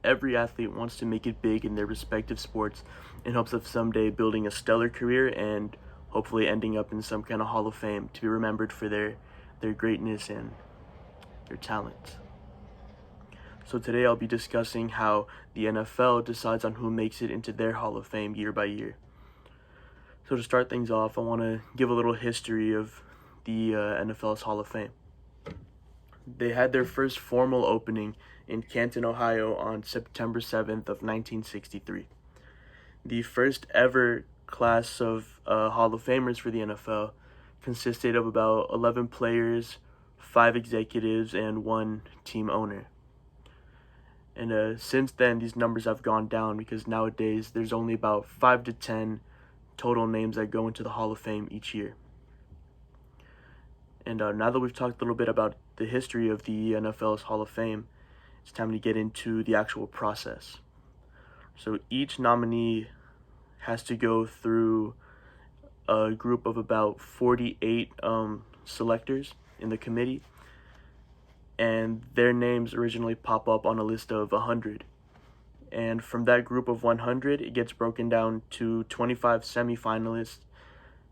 every athlete wants to make it big in their respective sports in hopes of someday building a stellar career and hopefully ending up in some kind of Hall of Fame to be remembered for their greatness and their talent. So today I'll be discussing how the NFL decides on who makes it into their Hall of Fame year by year. So to start things off, I want to give a little history of the NFL's Hall of Fame. They had their first formal opening in Canton, Ohio on September 7th of 1963. The first ever class of Hall of Famers for the NFL consisted of about 11 players, 5 executives, and 1 team owner. And since then, these numbers have gone down because nowadays there's only about 5 to 10 total names that go into the Hall of Fame each year. And now that we've talked a little bit about the history of the NFL's Hall of Fame, it's time to get into the actual process. So each nominee has to go through a group of about 48 selectors in the committee, and their names originally pop up on a list of 100. And from that group of 100, it gets broken down to 25 semifinalists,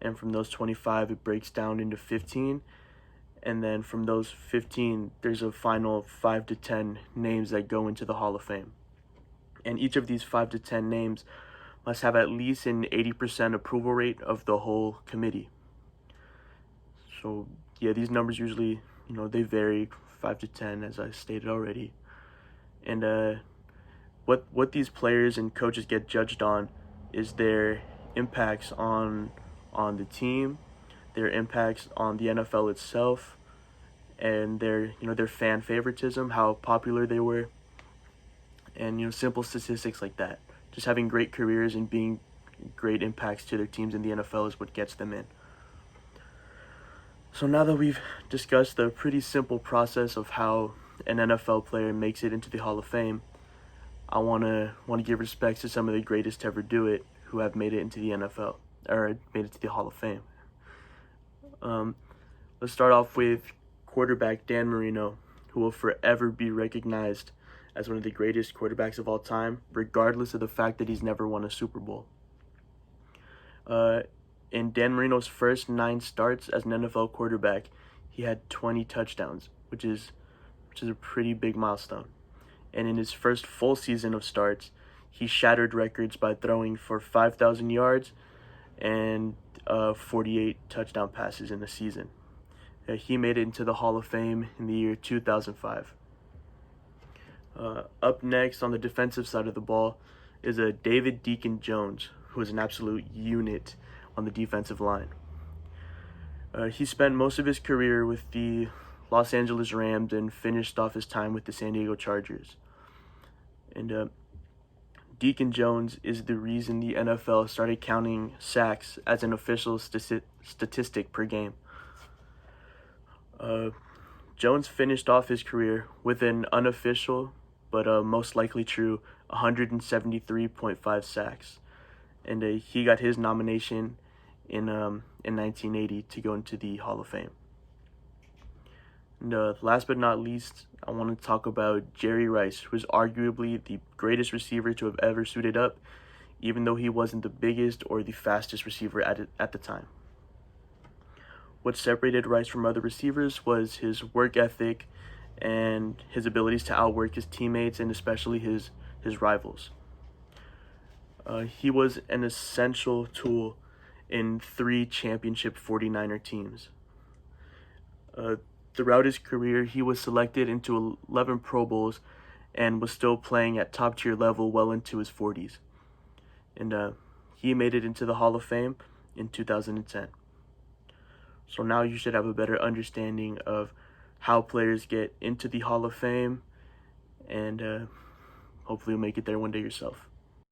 and from those 25, it breaks down into 15. And then from those 15, there's a final 5 to 10 names that go into the Hall of Fame. And each of these 5 to 10 names must have at least an 80% approval rate of the whole committee. So yeah, these numbers usually, they vary 5 to 10, as I stated already. And what these players and coaches get judged on is their impacts on the team, their impacts on the NFL itself, and their fan favoritism, how popular they were, and simple statistics like that. Just having great careers and being great impacts to their teams in the NFL is what gets them in. So now that we've discussed the pretty simple process of how an NFL player makes it into the Hall of Fame, I want to give respect to some of the greatest to ever do it who have made it into the NFL, or made it to the Hall of Fame. Let's start off with quarterback Dan Marino, who will forever be recognized as one of the greatest quarterbacks of all time, regardless of the fact that he's never won a Super Bowl. In Dan Marino's first 9 starts as an NFL quarterback, he had 20 touchdowns, which is a pretty big milestone. And in his first full season of starts, he shattered records by throwing for 5,000 yards and 48 touchdown passes in the season. He made it into the Hall of Fame in the year 2005. Up next on the defensive side of the ball is a David Deacon Jones, who is an absolute unit on the defensive line. He spent most of his career with the Los Angeles Rams and finished off his time with the San Diego Chargers. And Deacon Jones is the reason the NFL started counting sacks as an official statistic per game. Jones finished off his career with an unofficial, but most likely true, 173.5 sacks. And he got his nomination in 1980 to go into the Hall of Fame. And last but not least, I want to talk about Jerry Rice, who is arguably the greatest receiver to have ever suited up, even though he wasn't the biggest or the fastest receiver at the time. What separated Rice from other receivers was his work ethic and his abilities to outwork his teammates and especially his rivals. He was an essential tool in 3 championship 49er teams. Throughout his career, he was selected into 11 Pro Bowls and was still playing at top-tier level well into his 40s. And he made it into the Hall of Fame in 2010. So now you should have a better understanding of how players get into the Hall of Fame, and hopefully you'll make it there one day yourself.